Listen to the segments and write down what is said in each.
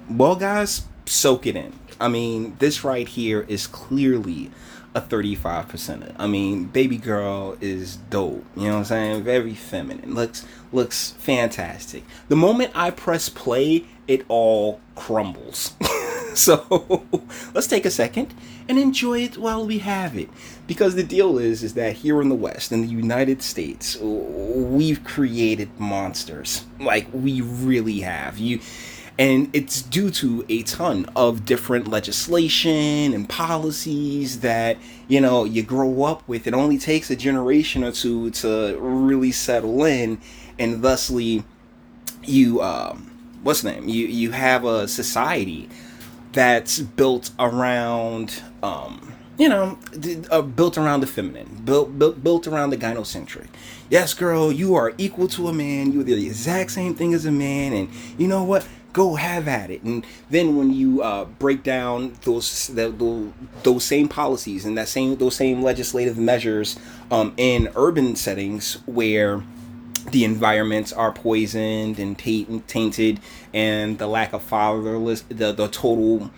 Well, guys, soak it in. I mean, this right here is clearly a 35%. I mean, baby girl is dope. You know what I'm saying? Very feminine. Looks fantastic. The moment I press play, it all crumbles. So let's take a second and enjoy it while we have it. Because the deal is that here in the West, in the United States, we've created monsters. Like we really have. And it's due to a ton of different legislation and policies that you grow up with. It only takes a generation or two to really settle in, and thusly you what's the name, you have a society that's built around built around the feminine, built around the gynocentric. Yes, girl, you are equal to a man. You're the exact same thing as a man, and you know what? Go have at it. And then when you break down those same policies and those same legislative measures in urban settings where the environments are poisoned and tainted, and the lack of the total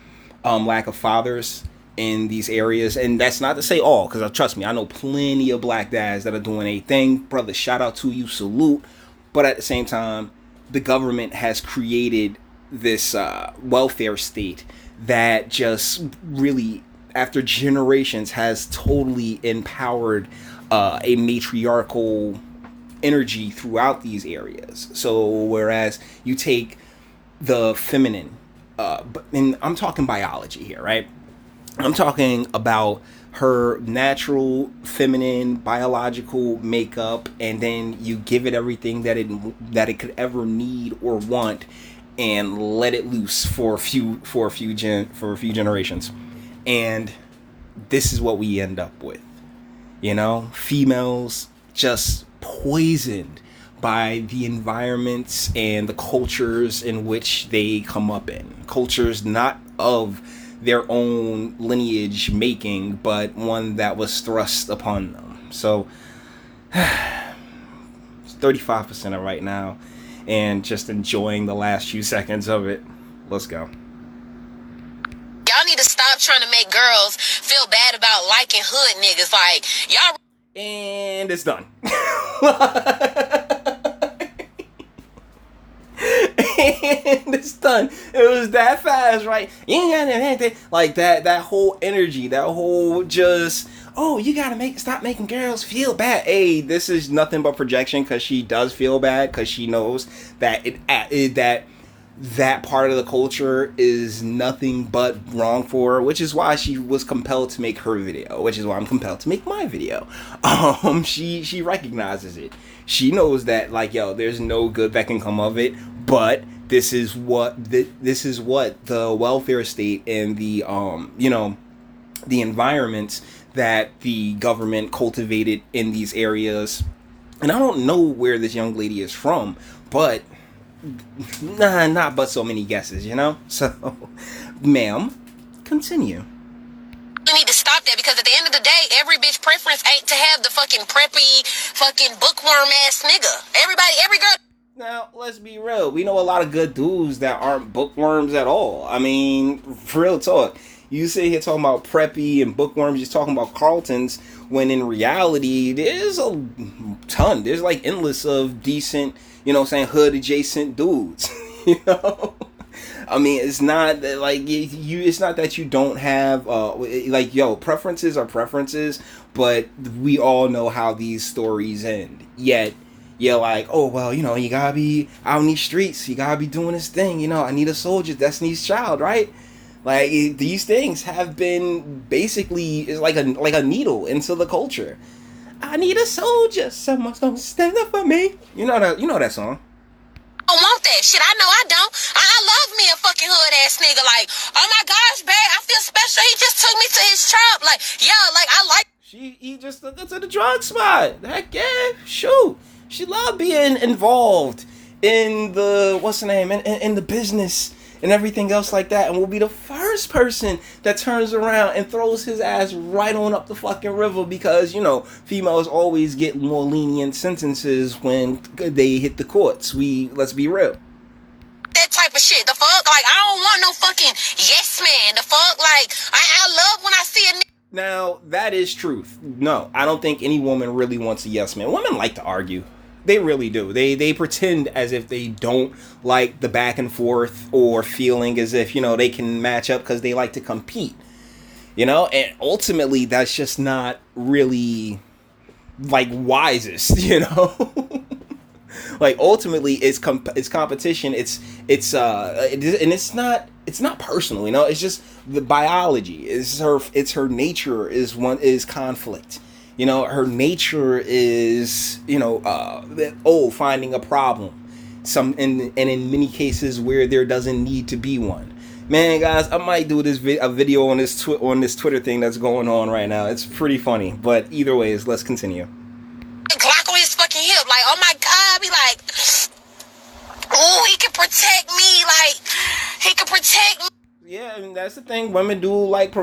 lack of fathers in these areas. And that's not to say all, because trust me, I know plenty of black dads that are doing a thing. Brother, shout out to you, salute. But at the same time, the government has created this welfare state that just really, after generations, has totally empowered a matriarchal energy throughout these areas. So whereas you take the feminine, and I'm talking biology here, right? I'm talking about her natural feminine biological makeup, and then you give it everything that it could ever need or want, and let it loose for a few generations, and this is what we end up with. Females just poisoned by the environments and the cultures in which they come up in. Cultures not of their own lineage making, but one that was thrust upon them. So it's 35% right now, and just enjoying the last few seconds of it. Let's go. Y'all need to stop trying to make girls feel bad about liking hood niggas. Like, y'all... And it's done. And it's done. It was that fast, right? Like that whole energy, that whole just, oh, you gotta stop making girls feel bad. Hey, this is nothing but projection, because she does feel bad, because she knows that that part of the culture is nothing but wrong for her, which is why she was compelled to make her video, which is why I'm compelled to make my video. She recognizes it. She knows that, like, yo, there's no good that can come of it, but this is what the welfare state and the the environments that the government cultivated in these areas. And I don't know where this young lady is from, but not but so many guesses, So, ma'am, continue. You need to stop that, because at the end of the day, every bitch preference ain't to have the fucking preppy, fucking bookworm ass nigga. Every girl. Now, let's be real. We know a lot of good dudes that aren't bookworms at all. I mean, real talk. You sit here talking about preppy and bookworms, just talking about Carltons, when in reality, there's a ton. There's like endless of decent, hood adjacent dudes. I mean, it's not that, like, it's not that you don't have preferences are preferences, but we all know how these stories end. Yet you're like, oh, well, you gotta be out in these streets, you gotta be doing this thing, I need a soldier, Destiny's Child, right? Like, these things have been basically, it's like a needle into the culture. I need a soldier, someone's gonna stand up for me. You know that song. I don't want that shit. I know I don't. I love me a fucking hood ass nigga. Like, oh my gosh, babe, I feel special. He just took me to his trap. Like, yeah, like, I like. He just took her to the drug spot. Heck yeah, shoot. She loved being involved in the, what's the name, in the business and everything else like that, and will be the first person that turns around and throws his ass right on up the fucking river, because females always get more lenient sentences when they hit the courts. Let's be real. That type of shit. The fuck? Like, I don't want no fucking yes man. The fuck? Like, I love when I see a nigga. Now, that is truth. No, I don't think any woman really wants a yes man. Women like to argue. They really do. They pretend as if they don't like the back and forth, or feeling as if, you know, they can match up because they like to compete. You know, and ultimately that's just not really like wisest, you know. Like, ultimately it's competition. It's and it's not personal, you know. It's just the biology. It's her nature is conflict. You know, her nature is, you know, finding a problem. And in many cases where there doesn't need to be one. Man, guys, I might do a video on this Twitter thing that's going on right now. It's pretty funny, but either ways, let's continue. Glock on his fucking hip, like, oh my god, be like, oh, he can protect me, like, he can protect me. Yeah, and that's the thing. Women do like,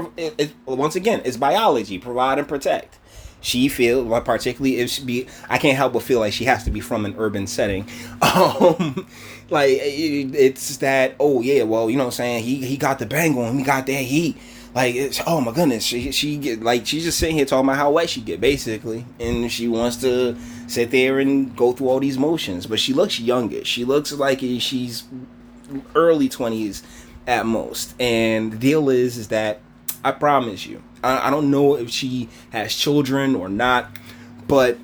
once again, it's biology, provide and protect. She feels, like, particularly if I can't help but feel like she has to be from an urban setting. Like, it's that, oh yeah, well, you know what I'm saying, he got the bang on, he got that heat. Like, it's, oh my goodness, she get, like, she's just sitting here talking about how wet she get, basically, and she wants to sit there and go through all these motions. But she looks younger. She looks like she's early 20s at most. And the deal is that, I promise you, I don't know if she has children or not, but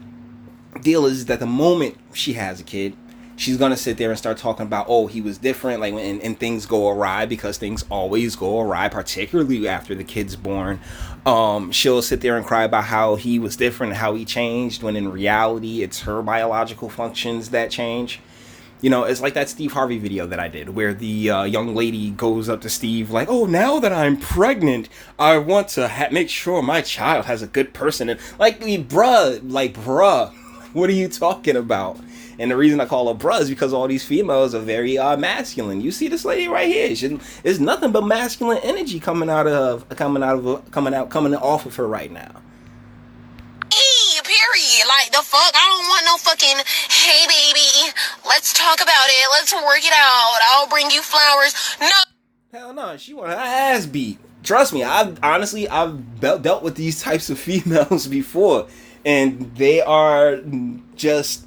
the deal is that the moment she has a kid, she's gonna sit there and start talking about, oh, he was different, like, and things go awry, because things always go awry, particularly after the kid's born. She'll sit there and cry about how he was different and how he changed, when in reality it's her biological functions that change. You know, it's like that Steve Harvey video that I did, where the young lady goes up to Steve like, oh, now that I'm pregnant, I want to make sure my child has a good person. And like, bruh, what are you talking about? And the reason I call her bruh is because all these females are very masculine. You see this lady right here. There's nothing but masculine energy coming off of her right now. Period. Like, the fuck? I don't want no fucking, hey baby, let's talk about it. Let's work it out. I'll bring you flowers. No. Hell no. She want her ass beat. Trust me. I've dealt with these types of females before, and they are just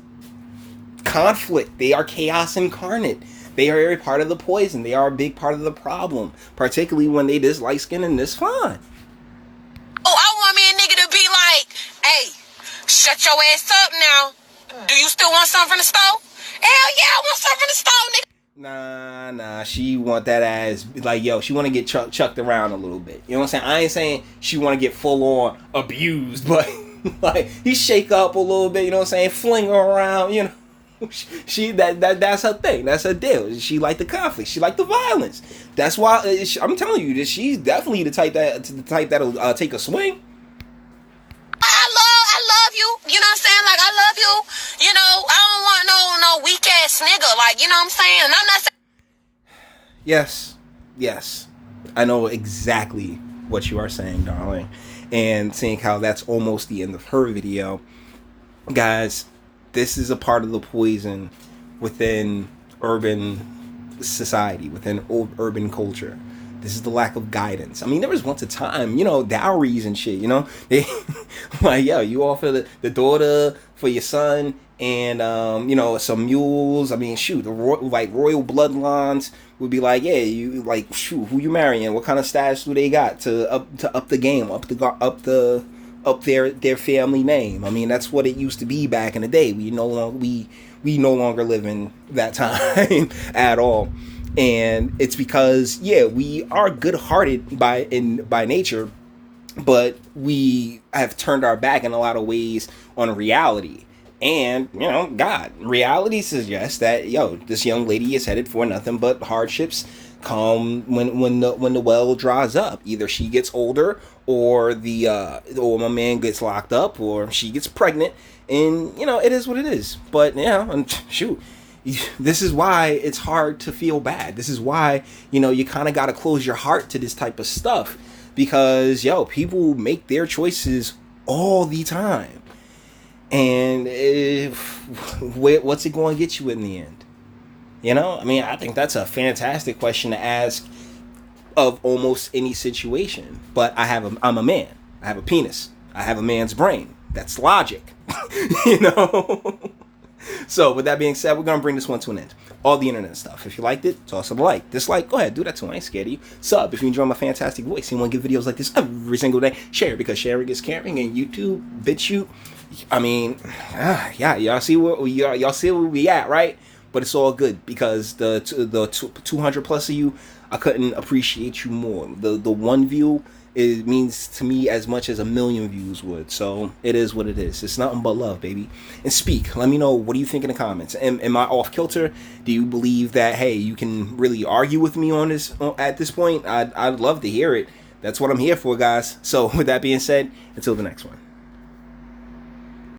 conflict. They are chaos incarnate. They are a part of the poison. They are a big part of the problem, particularly when they this light skin and this fine. Oh, I want me a nigga to be like, hey, shut your ass up now. Do you still want something from the stove? Hell yeah, I want something from the stove, nigga. Nah, she want that ass, like, yo, she want to get chucked around a little bit. You know what I'm saying? I ain't saying she want to get full on abused, but like, he shake up a little bit, you know what I'm saying? Fling her around, you know. That's her thing. That's her deal. She like the conflict. She like the violence. That's why I'm telling you that she's definitely the type that'll take a swing. I love you. You know what I'm saying? Like, I love you. You know, I don't want no weak ass nigga. Like, you know what I'm saying? And I'm not saying. Yes. I know exactly what you are saying, darling. And seeing how that's almost the end of her video, guys. This is a part of the poison within urban society, within urban culture. This is the lack of guidance. I mean, there was once a time, you know, dowries and shit, you know? They, like, yo, you offer the daughter for your son and, you know, some mules. I mean, shoot, royal bloodlines would be like, yeah, you, like, shoot, who you marrying? What kind of status do they got to up the game, up their family name? I mean, that's what it used to be back in the day. We no longer live in that time at all. And it's because, yeah, we are good-hearted by nature, but we have turned our back in a lot of ways on reality. And, you know, God, reality suggests that, yo, this young lady is headed for nothing but hardships come when the well dries up. Either she gets older, or or my man gets locked up, or she gets pregnant, and, you know, it is what it is. But, you know, and shoot, this is why it's hard to feel bad. This is why, you know, you kind of got to close your heart to this type of stuff, because, yo, people make their choices all the time. And what's it going to get you in the end? You know, I mean, I think that's a fantastic question to ask of almost any situation. But I'm a man. I have a penis. I have a man's brain. That's logic. You know? So with that being said, we're gonna bring this one to an end. All the internet stuff. If you liked it, toss it a like. Dislike, go ahead, do that too. I ain't scared of you. Sub if you enjoy my fantastic voice. You want to give videos like this every single day. Share it because sharing is caring. And YouTube, BitChute. I mean, yeah, y'all see where y'all see where we at, right? But it's all good because the 200 plus of you, I couldn't appreciate you more. The one view, it means to me as much as a million views would. So it is what it is. It's nothing but love, baby. And speak. Let me know, what do you think in the comments? Am I off kilter? Do you believe that, hey, you can really argue with me on this at this point? I'd love to hear it. That's what I'm here for, guys. So with that being said, until the next one.